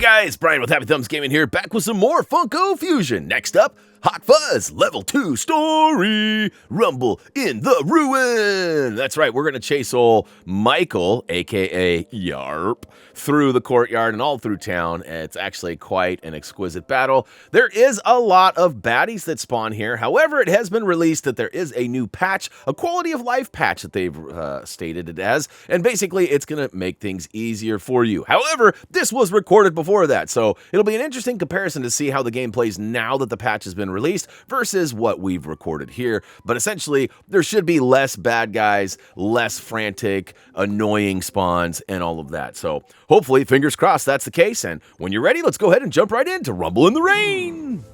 guys, Brian with HappyThumbsGaming here, back with some more Funko Fusion. Next up, Hot Fuzz, Level 2 Story, Rumble in the Ruin. That's right, we're going to chase old Michael, a.k.a. Yarp, through the courtyard and all through town. It's actually quite an exquisite battle. There is a lot of baddies that spawn here. However, it has been released that there is a new patch, a quality of life patch that they've stated it as, and basically it's going to make things easier for you. However, this was recorded before that, so it'll be an interesting comparison to see how the game plays now that the patch has been released versus what we've recorded here. But essentially, there should be less bad guys, less frantic, annoying spawns, and all of that. So hopefully, fingers crossed, that's the case. And when you're ready, let's go ahead and jump right into Rumble in the Rain.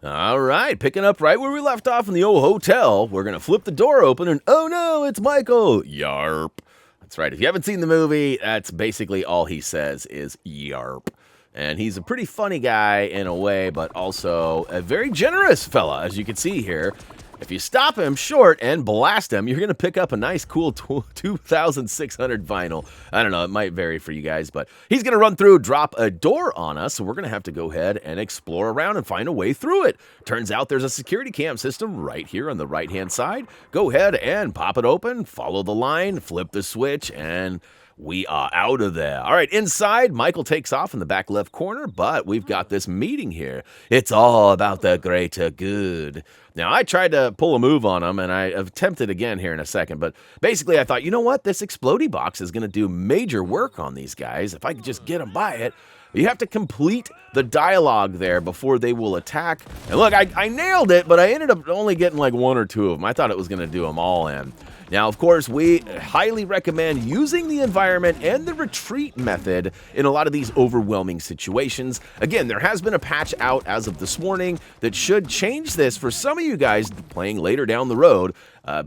All right, picking up right where we left off in the old hotel. We're going to flip the door open and, oh no, it's Michael. Yarp. That's right. If you haven't seen the movie, that's basically all he says is yarp. And he's a pretty funny guy in a way, but also a very generous fella, as you can see here. If you stop him short and blast him, you're going to pick up a nice, cool 2,600 vinyl. I don't know, it might vary for you guys, but he's going to run through, drop a door on us, so we're going to have to go ahead and explore around and find a way through it. Turns out there's a security cam system right here on the right-hand side. Go ahead and pop it open, follow the line, flip the switch, and we are out of there. All right, inside, Michael takes off in the back left corner, but we've got this meeting here. It's all about the greater good. Now, I tried to pull a move on him, and I attempted again here in a second, but basically I thought, you know what? This explodey box is going to do major work on these guys. If I could just get them by it. You have to complete the dialogue there before they will attack. And look, I nailed it, but I ended up only getting like one or two of them. I thought it was going to do them all in. Now, of course, we highly recommend using the environment and the retreat method in a lot of these overwhelming situations. Again, there has been a patch out as of this morning that should change this for some of you guys playing later down the road,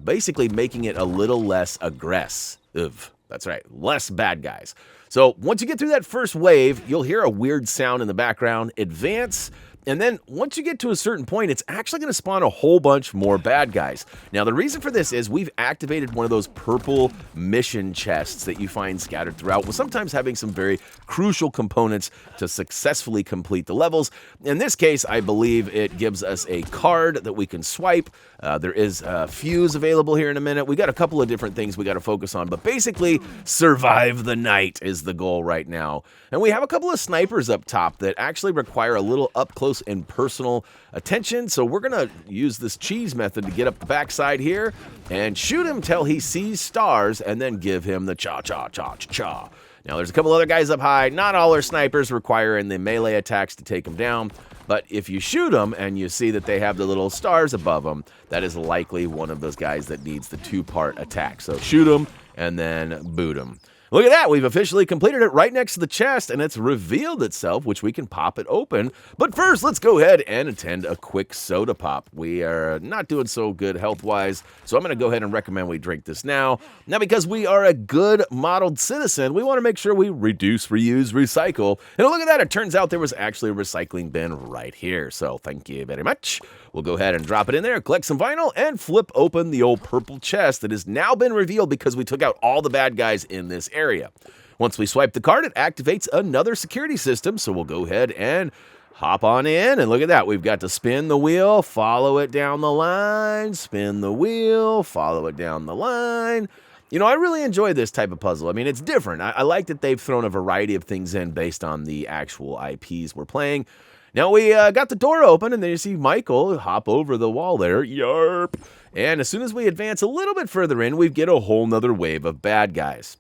basically making it a little less aggressive. That's right, less bad guys. So once you get through that first wave, you'll hear a weird sound in the background, advance, and then once you get to a certain point, it's actually going to spawn a whole bunch more bad guys. Now, the reason for this is we've activated one of those purple mission chests that you find scattered throughout, with sometimes having some very crucial components to successfully complete the levels. In this case, I believe it gives us a card that we can swipe. There is a fuse available here in a minute. We got a couple of different things we got to focus on, but basically, survive the night is the goal right now. And we have a couple of snipers up top that actually require a little up-close and personal attention, so we're going to use this cheese method to get up the backside here and shoot him till he sees stars and then give him the cha-cha-cha-cha-cha. Now, there's a couple other guys up high. Not all our snipers requiring the melee attacks to take them down, but if you shoot them and you see that they have the little stars above them, that is likely one of those guys that needs the two-part attack. So shoot them and then boot them. Look at that, we've officially completed it right next to the chest, and it's revealed itself, which we can pop it open. But first, let's go ahead and attend a quick soda pop. We are not doing so good health-wise, so I'm going to go ahead and recommend we drink this now. Now, because we are a good modeled citizen, we want to make sure we reduce, reuse, recycle. And look at that, it turns out there was actually a recycling bin right here, so thank you very much. We'll go ahead and drop it in there, collect some vinyl, and flip open the old purple chest that has now been revealed because we took out all the bad guys in this area. Once we swipe the card, it activates another security system, so we'll go ahead and hop on in, and look at that. We've got to spin the wheel, follow it down the line, spin the wheel, follow it down the line. You know, I really enjoy this type of puzzle. I mean, it's different. I like that they've thrown a variety of things in based on the actual IPs we're playing. Now, we got the door open, and then you see Michael hop over the wall there. Yarp. And as soon as we advance a little bit further in, we get a whole nother wave of bad guys.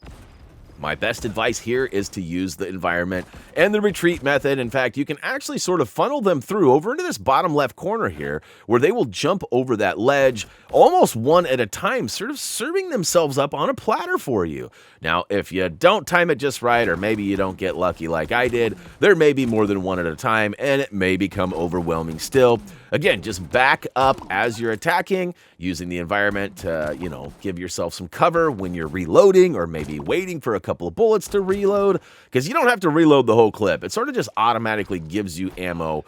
My best advice here is to use the environment and the retreat method. In fact, you can actually sort of funnel them through over into this bottom left corner here, where they will jump over that ledge almost one at a time, sort of serving themselves up on a platter for you. Now, if you don't time it just right, or maybe you don't get lucky like I did, there may be more than one at a time, and it may become overwhelming still. Again, just back up as you're attacking, using the environment to, give yourself some cover when you're reloading, or maybe waiting for a couple of bullets to reload, because you don't have to reload the whole clip. It sort of just automatically gives you ammo.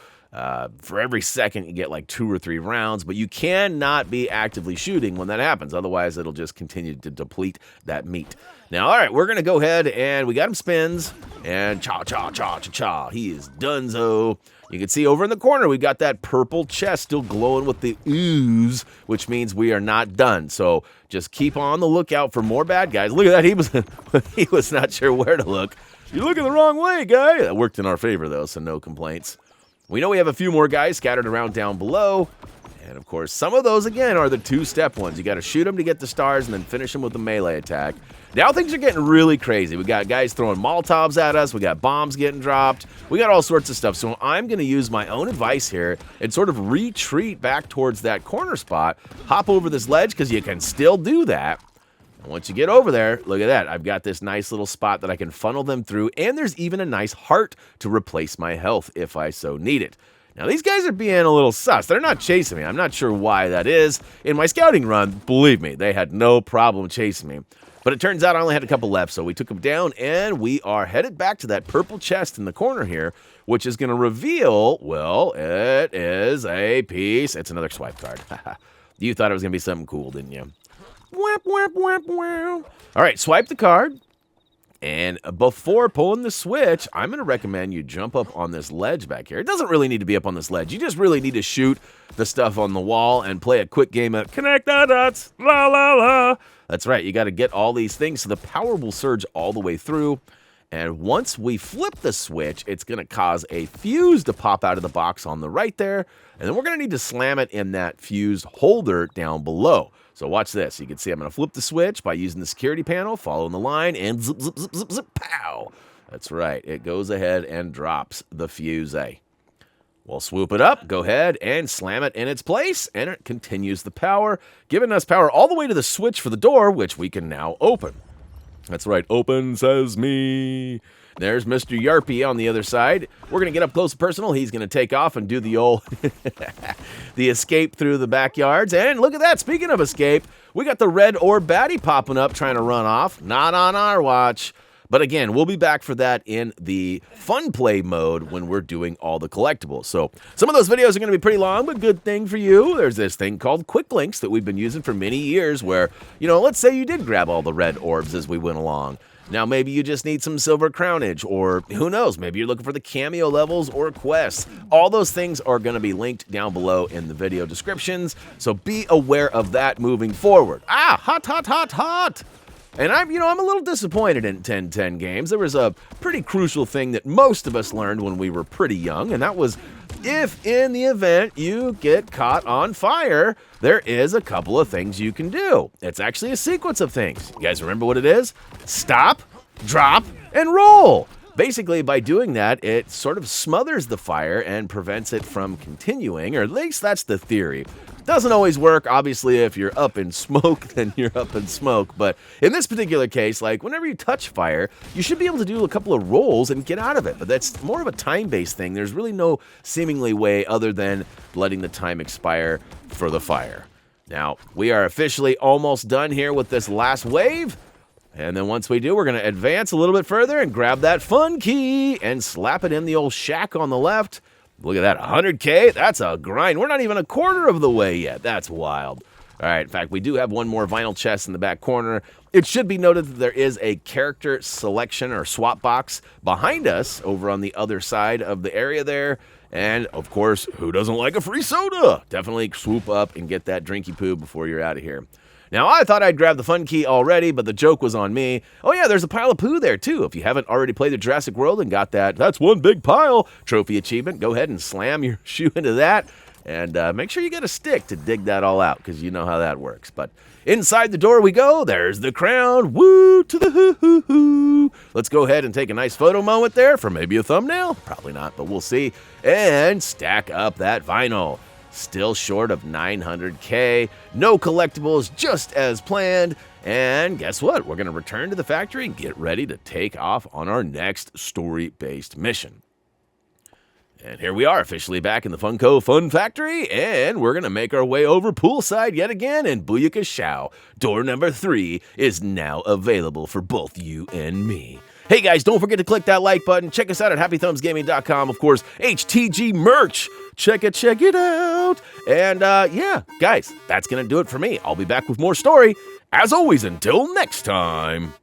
For every second, you get like 2 or 3 rounds, but you cannot be actively shooting when that happens. Otherwise, it'll just continue to deplete that meat. Now, all right, we're going to go ahead and we got him spins, and cha-cha-cha-cha-cha. He is donezo. You can see over in the corner, we've got that purple chest still glowing with the ooze, which means we are not done. So just keep on the lookout for more bad guys. Look at that. He was not sure where to look. You're looking the wrong way, guy. That worked in our favor, though, so no complaints. We know we have a few more guys scattered around down below. And, of course, some of those, again, are the 2-step ones. You got to shoot them to get the stars and then finish them with the melee attack. Now things are getting really crazy. We got guys throwing Molotovs at us. We got bombs getting dropped. We got all sorts of stuff. So I'm going to use my own advice here and sort of retreat back towards that corner spot. Hop over this ledge, because you can still do that. And once you get over there, look at that. I've got this nice little spot that I can funnel them through. And there's even a nice heart to replace my health if I so need it. Now, these guys are being a little sus. They're not chasing me. I'm not sure why that is. In my scouting run, believe me, they had no problem chasing me. But it turns out I only had a couple left, so we took them down, and we are headed back to that purple chest in the corner here, which is going to reveal, well, it is a piece. It's another swipe card. You thought it was going to be something cool, didn't you? Whap, whap, whap, whap. All right, swipe the card. And before pulling the switch, I'm going to recommend you jump up on this ledge back here. It doesn't really need to be up on this ledge. You just really need to shoot the stuff on the wall and play a quick game of connect the dots, la, la, la. That's right. You got to get all these things so the power will surge all the way through. And once we flip the switch, it's going to cause a fuse to pop out of the box on the right there. And then we're going to need to slam it in that fused holder down below. So watch this. You can see I'm going to flip the switch by using the security panel, following the line, and zip, zip, zip, zip, zip, pow. That's right. It goes ahead and drops the fuse. We'll swoop it up, go ahead and slam it in its place, and it continues the power, giving us power all the way to the switch for the door, which we can now open. That's right. Open Sesame. There's Mr. Yarpy on the other side. We're going to get up close and personal. He's going to take off and do the old the escape through the backyards. And look at that. Speaking of escape, we got the red orb baddie popping up trying to run off. Not on our watch. But again, we'll be back for that in the fun play mode when we're doing all the collectibles. So some of those videos are going to be pretty long, but good thing for you. There's this thing called quick links that we've been using for many years where, let's say you did grab all the red orbs as we went along. Now, maybe you just need some silver crownage, or who knows, maybe you're looking for the cameo levels or quests. All those things are going to be linked down below in the video descriptions, so be aware of that moving forward. Hot, hot, hot, hot! And I'm a little disappointed in 1010 games. There was a pretty crucial thing that most of us learned when we were pretty young, and that was if in the event you get caught on fire, there is a couple of things you can do. It's actually a sequence of things. You guys remember what it is? Stop, drop, and roll. Basically, by doing that, it sort of smothers the fire and prevents it from continuing, or at least that's the theory. Doesn't always work. Obviously, if you're up in smoke, then you're up in smoke. But in this particular case, like whenever you touch fire, you should be able to do a couple of rolls and get out of it. But that's more of a time-based thing. There's really no seemingly way other than letting the time expire for the fire. Now, we are officially almost done here with this last wave. And then once we do, we're going to advance a little bit further and grab that fun key and slap it in the old shack on the left. Look at that, 100K? That's a grind. We're not even a quarter of the way yet. That's wild. All right, in fact, we do have one more vinyl chest in the back corner. It should be noted that there is a character selection or swap box behind us over on the other side of the area there. And, of course, who doesn't like a free soda? Definitely swoop up and get that drinky poo before you're out of here. Now, I thought I'd grab the fun key already, but the joke was on me. Oh, yeah, there's a pile of poo there, too. If you haven't already played the Jurassic World and got that's one big pile trophy achievement, go ahead and slam your shoe into that. And make sure you get a stick to dig that all out, because you know how that works. But inside the door we go. There's the crown. Woo to the hoo-hoo-hoo. Let's go ahead and take a nice photo moment there for maybe a thumbnail. Probably not, but we'll see. And stack up that vinyl. Still short of 900K. No collectibles, just as planned. And guess what? We're going to return to the factory and get ready to take off on our next story-based mission. And here we are, officially back in the Funko Fun Factory, and we're going to make our way over poolside yet again, and booyaka shao. Door number 3 is now available for both you and me. Hey guys, don't forget to click that like button. Check us out at HappyThumbsGaming.com. Of course, HTG merch. Check it out. And yeah, guys, that's going to do it for me. I'll be back with more story. As always, until next time.